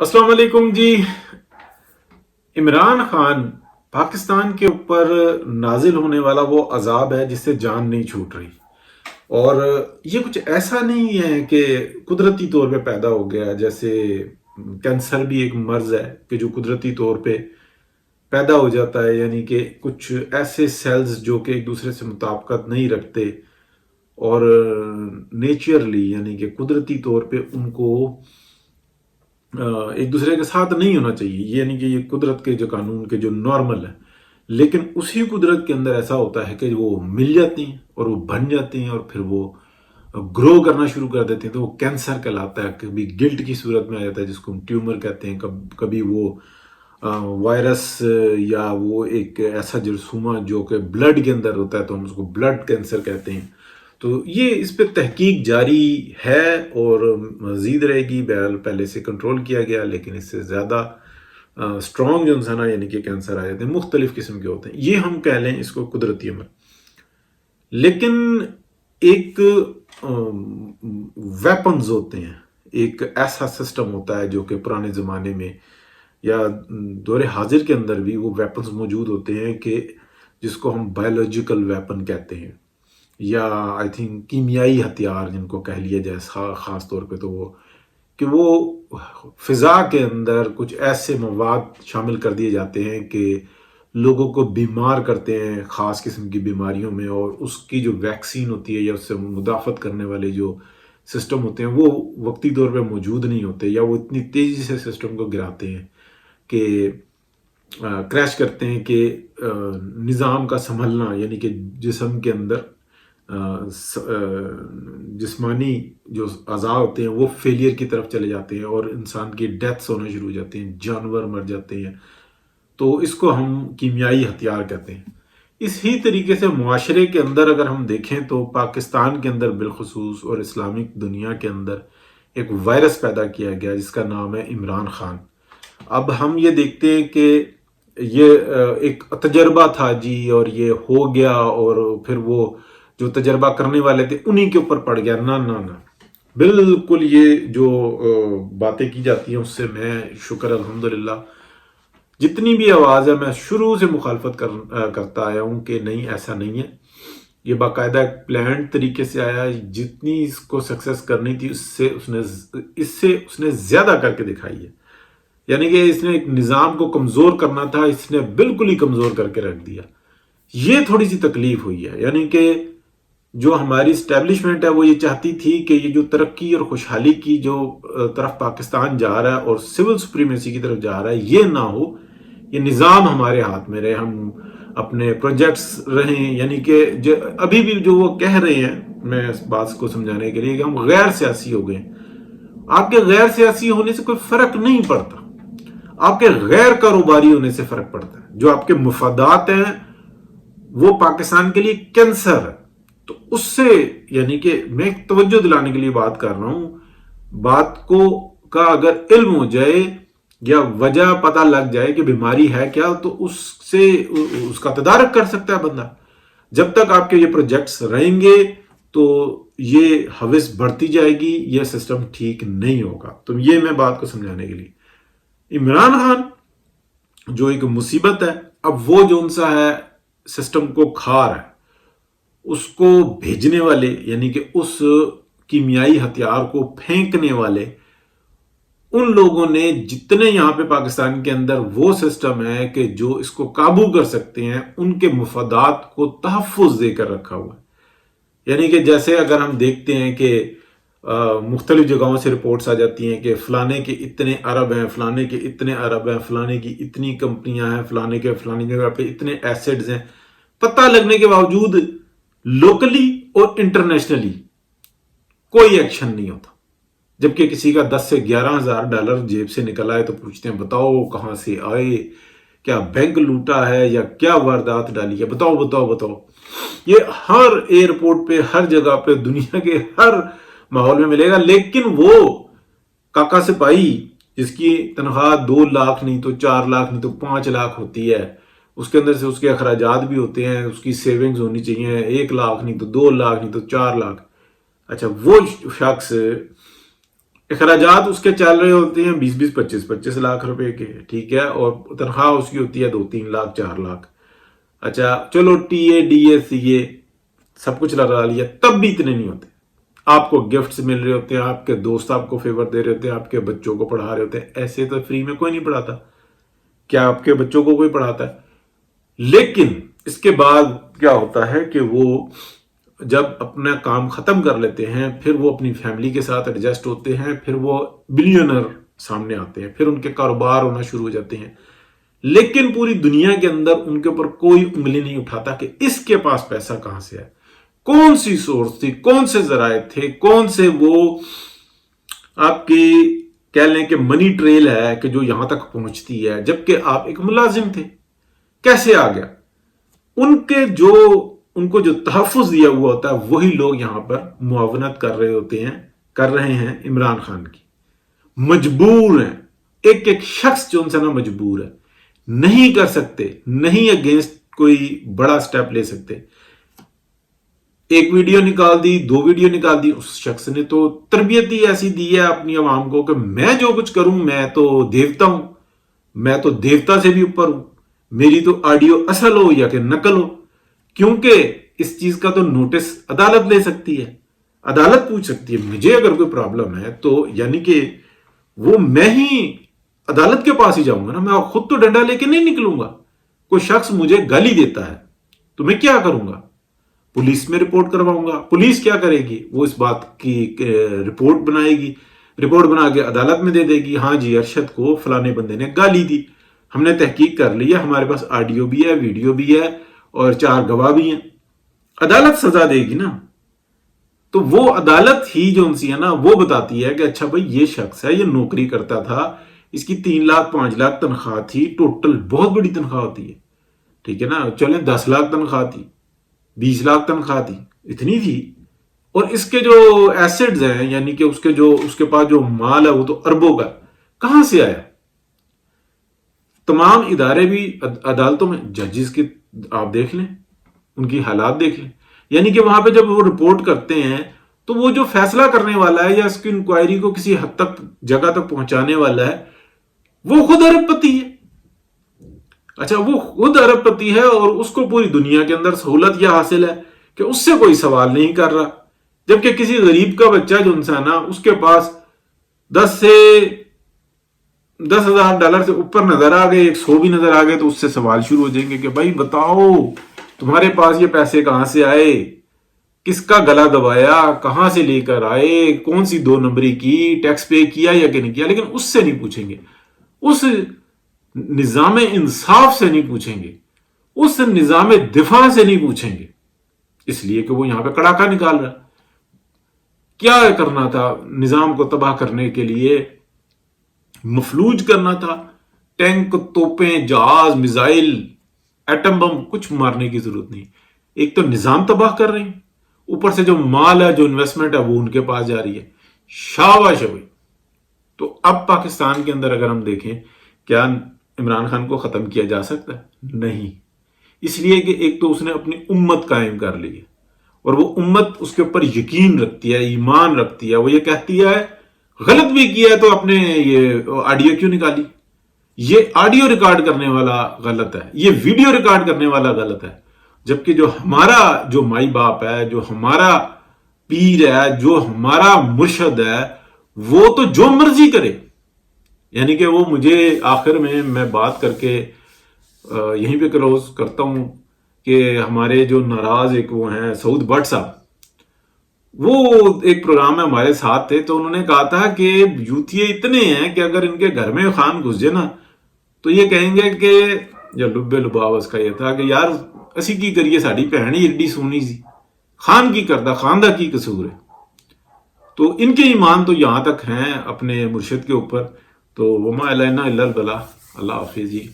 अस्सलाम वालेकुम जी। इमरान खान पाकिस्तान के ऊपर नाजिल होने वाला वो अजाब है जिससे जान नहीं छूट रही। और ये कुछ ऐसा नहीं है कि कुदरती तौर पे पैदा हो गया, जैसे कैंसर भी एक मर्ज है कि जो कुदरती तौर पे पैदा हो जाता है, यानी कि कुछ ऐसे सेल्स जो कि एक दूसरे से मुताबिकत नहीं रखते और नेचुरली यानी कि कुदरती तौर पे उनको एक दूसरे के साथ नहीं होना चाहिए, यानी कि ये कुदरत के जो कानून के जो नॉर्मल है। लेकिन उसी कुदरत के अंदर ऐसा होता है कि वो मिल जाती हैं और वो बन जाती हैं और फिर वो ग्रो करना शुरू कर देते हैं, तो वो कैंसर कहलाता है। कभी गिल्ट की सूरत में आ जाता है जिसको हम ट्यूमर कहते हैं, कभी वो वायरस या वो एक ऐसा जरसूमा जो कि ब्लड के अंदर होता है तो हम उसको ब्लड कैंसर कहते हैं। तो ये इस पे तहकीक जारी है और मजीद रहेगी। बहरहाल पहले से कंट्रोल किया गया, लेकिन इससे ज़्यादा स्ट्रॉन्ग जो इंसान यानी कि कैंसर आ जाते हैं, मुख्तलिफ किस्म के होते हैं। ये हम कह लें इसको कुदरती अमर। लेकिन एक वेपन्स होते हैं, एक ऐसा सिस्टम होता है जो कि पुराने ज़माने में या दौरे हाजिर के अंदर भी वो वेपन्स मौजूद होते हैं कि जिसको हम बायोलॉजिकल वेपन कहते हैं, या आई थिंक कीमियाई हथियार जिनको कह लिया जाए ख़ास तौर पे, तो वो फ़िज़ा के अंदर कुछ ऐसे मवाद शामिल कर दिए जाते हैं कि लोगों को बीमार करते हैं ख़ास किस्म की बीमारियों में, और उसकी जो वैक्सीन होती है या उससे मुदाफ़त करने वाले जो सिस्टम होते हैं वो वक्ती तौर पे मौजूद नहीं होते, या वो इतनी तेज़ी से सिस्टम को गिराते हैं कि क्रैश करते हैं कि निज़ाम का संभलना यानी कि जिस्म के अंदर जिस्मानी जो अज़ा होते हैं वो फेलियर की तरफ चले जाते हैं और इंसान की डेथ्स होना शुरू हो जाती हैं, जानवर मर जाते हैं। तो इसको हम कीमियाई हथियार कहते हैं। इसी तरीके से मुआशरे के अंदर अगर हम देखें तो पाकिस्तान के अंदर बिलखुसूस और इस्लामिक दुनिया के अंदर एक वायरस पैदा किया गया जिसका नाम है इमरान खान। अब हम ये देखते हैं कि ये एक तजर्बा था जी, और ये हो गया और फिर वो जो तजर्बा करने वाले थे उन्हीं के ऊपर पड़ गया। ना ना ना, बिल्कुल ये जो बातें की जाती हैं उससे मैं शुक्र अल्हम्दुलिल्लाह जितनी भी आवाज़ है मैं शुरू से मुखालफत करता आया हूँ कि नहीं, ऐसा नहीं है। ये बाकायदा एक प्लान तरीके से आया, जितनी इसको सक्सेस करनी थी इससे उसने ज़्यादा करके दिखाई है। यानी कि इसने एक निज़ाम को कमज़ोर करना था, इसने बिल्कुल ही कमज़ोर करके रख दिया। ये थोड़ी सी तकलीफ हुई है, यानी कि जो हमारी इस्टेब्लिशमेंट है वो ये चाहती थी कि ये जो तरक्की और खुशहाली की जो तरफ पाकिस्तान जा रहा है और सिविल सुप्रीमेसी की तरफ जा रहा है, ये ना हो, ये निज़ाम हमारे हाथ में रहे, हम अपने प्रोजेक्ट्स रहें। यानी कि अभी भी जो वो कह रहे हैं, मैं इस बात को समझाने के लिए कि हम गैर सियासी हो गए। आपके गैर सियासी होने से कोई फर्क नहीं पड़ता, आपके गैर कारोबारी होने से फर्क पड़ता है। जो आपके मुफादात हैं वो पाकिस्तान के लिए कैंसर है। तो उससे यानी कि मैं तवज्जो दिलाने के लिए बात कर रहा हूं, बात को का अगर इल्म हो जाए या वजह पता लग जाए कि बीमारी है क्या, तो उससे उसका तदारक कर सकता है बंदा। जब तक आपके ये प्रोजेक्ट्स रहेंगे तो ये हविस बढ़ती जाएगी, ये सिस्टम ठीक नहीं होगा। तो ये मैं बात को समझाने के लिए, इमरान खान जो एक मुसीबत है, अब वो जो सा है सिस्टम को खा रहा है, उसको भेजने वाले यानी कि उस कीमियाई हथियार को फेंकने वाले उन लोगों ने जितने यहां पे पाकिस्तान के अंदर वो सिस्टम है कि जो इसको काबू कर सकते हैं, उनके मुफादात को तहफ़्फ़ुज़ देकर रखा हुआ है। यानी कि जैसे अगर हम देखते हैं कि मुख्तलिफ जगहों से रिपोर्ट्स आ जाती हैं कि फलाने के इतने अरब हैं, फलाने के इतने अरब हैं, फलाने की इतनी कंपनियां हैं, फलाने जगह पे इतने एसेट्स हैं, पता लगने के बावजूद लोकली और इंटरनेशनली कोई एक्शन नहीं होता। जबकि किसी का 10 से 11 हजार डॉलर जेब से निकल आए तो पूछते हैं बताओ कहां से आए, क्या बैंक लूटा है या क्या वारदात डाली है, बताओ बताओ बताओ। ये हर एयरपोर्ट पे, हर जगह पे, दुनिया के हर माहौल में मिलेगा। लेकिन वो काका सिपाही जिसकी तनख्वाह 2 लाख नहीं तो 4 लाख नहीं तो 5 लाख होती है, उसके अंदर से उसके अखराजात भी होते हैं, उसकी सेविंग्स होनी चाहिए 1 लाख नहीं तो 2 लाख नहीं तो 4 लाख। अच्छा, वो शख्स اخراجات اس کے چل رہے ہوتے ہیں 20-20 25-25 لاکھ روپے کے، ٹھیک ہے، اور تنخواہ اس کی ہوتی ہے 2-3 لاکھ 4 لاکھ. اچھا چلو ٹی اے ڈی اے سی اے سب کچھ لگا لیا، تب بھی اتنے نہیں ہوتے. آپ کو گفٹس مل رہے ہوتے ہیں، آپ کے دوست آپ کو فیور دے رہے ہوتے ہیں، آپ کے بچوں کو پڑھا رہے ہوتے ہیں. ایسے تو فری میں کوئی نہیں پڑھاتا. کیا آپ کے بچوں کو کوئی پڑھاتا ہے؟ لیکن اس کے بعد کیا ہوتا ہے کہ وہ جب اپنا کام ختم کر لیتے ہیں پھر وہ اپنی فیملی کے ساتھ ایڈجسٹ ہوتے ہیں، پھر وہ بلینئر سامنے آتے ہیں، پھر ان کے کاروبار ہونا شروع ہو جاتے ہیں. لیکن پوری دنیا کے اندر ان کے اوپر کوئی انگلی نہیں اٹھاتا کہ اس کے پاس پیسہ کہاں سے ہے، کون سی سورس تھی، کون سے ذرائع تھے، کون سے وہ آپ کی کہہ لیں کہ منی ٹریل ہے کہ جو یہاں تک پہنچتی ہے جبکہ آپ ایک ملازم تھے. کیسے آ گیا؟ ان کو جو تحفظ دیا ہوا ہوتا ہے وہی لوگ یہاں پر معاونت کر رہے ہیں عمران خان کی. مجبور ہیں، ایک ایک شخص جو ان سے نا مجبور ہے، نہیں کر سکتے، نہیں اگینسٹ کوئی بڑا سٹیپ لے سکتے. ایک ویڈیو نکال دی، 2 ویڈیو نکال دی، اس شخص نے تو تربیت ہی ایسی دی ہے اپنی عوام کو کہ میں جو کچھ کروں میں تو دیوتا ہوں، میں تو دیوتا سے بھی اوپر ہوں، میری تو آڈیو اصل ہو یا کہ نقل ہو. کیونکہ اس چیز کا تو نوٹس عدالت لے سکتی ہے، عدالت پوچھ سکتی ہے. مجھے اگر کوئی پرابلم ہے تو یعنی کہ وہ میں ہی عدالت کے پاس ہی جاؤں گا نا، میں خود تو ڈنڈا لے کے نہیں نکلوں گا. کوئی شخص مجھے گالی دیتا ہے تو میں کیا کروں گا؟ پولیس میں رپورٹ کرواؤں گا. پولیس کیا کرے گی؟ وہ اس بات کی رپورٹ بنائے گی، رپورٹ بنا کے عدالت میں دے دے گی، ہاں جی ارشد کو فلانے بندے نے گالی دی، ہم نے تحقیق کر لی ہے، ہمارے پاس آڈیو بھی ہے، ویڈیو بھی ہے اور 4 گواہ بھی ہیں. عدالت سزا دے گی نا. تو وہ عدالت ہی جو ان سی ہے نا وہ بتاتی ہے کہ اچھا بھائی یہ شخص ہے، یہ نوکری کرتا تھا، اس کی 3 لاکھ 5 لاکھ تنخواہ تھی، ٹوٹل بہت بڑی تنخواہ ہوتی ہے، ٹھیک ہے نا، چلیں 10 لاکھ تنخواہ تھی، 20 لاکھ تنخواہ تھی، اتنی تھی. اور اس کے جو ایسڈز ہیں یعنی کہ اس کے پاس جو مال ہے وہ تو اربوں کا، کہاں سے آیا؟ تمام ادارے بھی عدالتوں میں ججز کی آپ دیکھ لیں، ان کی حالات دیکھ لیں. یعنی کہ وہاں پہ جب وہ رپورٹ کرتے ہیں تو وہ جو فیصلہ کرنے والا ہے یا اس کی انکوائری کو کسی حد تک جگہ تک پہنچانے والا ہے وہ خود ارب پتی ہے. اچھا وہ خود ارب پتی ہے اور اس کو پوری دنیا کے اندر سہولت یہ حاصل ہے کہ اس سے کوئی سوال نہیں کر رہا، جبکہ کسی غریب کا بچہ جو انسان ہے اس کے پاس $10,000 سے اوپر نظر آ گئے، 100 بھی نظر آ گئے تو اس سے سوال شروع ہو جائیں گے کہ بھائی بتاؤ تمہارے پاس یہ پیسے کہاں سے آئے، کس کا گلا دبایا، کہاں سے لے کر آئے، کون سی 2 نمبری کی، ٹیکس پے کیا یا کہ نہیں کیا. لیکن اس سے نہیں پوچھیں گے، اس نظام انصاف سے نہیں پوچھیں گے، اس نظام دفاع سے نہیں پوچھیں گے، اس لیے کہ وہ یہاں پہ کڑاکا نکال رہا. کیا کرنا تھا؟ نظام کو تباہ کرنے کے لیے مفلوج کرنا تھا. ٹینک، توپیں، جہاز، میزائل، ایٹم بم، کچھ مارنے کی ضرورت نہیں. ایک تو نظام تباہ کر رہے ہیں، اوپر سے جو مال ہے، جو انویسٹمنٹ ہے وہ ان کے پاس جا رہی ہے. شاباش ہے. تو اب پاکستان کے اندر اگر ہم دیکھیں کیا عمران خان کو ختم کیا جا سکتا ہے؟ نہیں. اس لیے کہ ایک تو اس نے اپنی امت قائم کر لی ہے اور وہ امت اس کے اوپر یقین رکھتی ہے، ایمان رکھتی ہے. وہ یہ کہتی ہے غلط بھی کیا ہے تو اپنے یہ آڈیو کیوں نکالی؟ یہ آڈیو ریکارڈ کرنے والا غلط ہے، یہ ویڈیو ریکارڈ کرنے والا غلط ہے. جبکہ جو مائی باپ ہے، جو ہمارا پیر ہے، جو ہمارا مرشد ہے، وہ تو جو مرضی کرے. یعنی کہ وہ مجھے آخر میں بات کر کے یہیں پہ کلوز کرتا ہوں کہ ہمارے جو ناراض ایک وہ ہیں سعود بٹ صاحب، وہ ایک پروگرام میں ہمارے ساتھ تھے تو انہوں نے کہا تھا کہ یوتھیے اتنے ہیں کہ اگر ان کے گھر میں خان گھس جائے نا تو یہ کہیں گے کہ یا لبے لباوس کا یہ تھا کہ یار اسی کی کریے ساڑی بہن ہی ایڈی سونی سی، خان کی کردہ خاندہ کی قصور ہے. تو ان کے ایمان تو یہاں تک ہیں اپنے مرشد کے اوپر. تو وما علینا الا البلاغ. اللہ حافظ جی.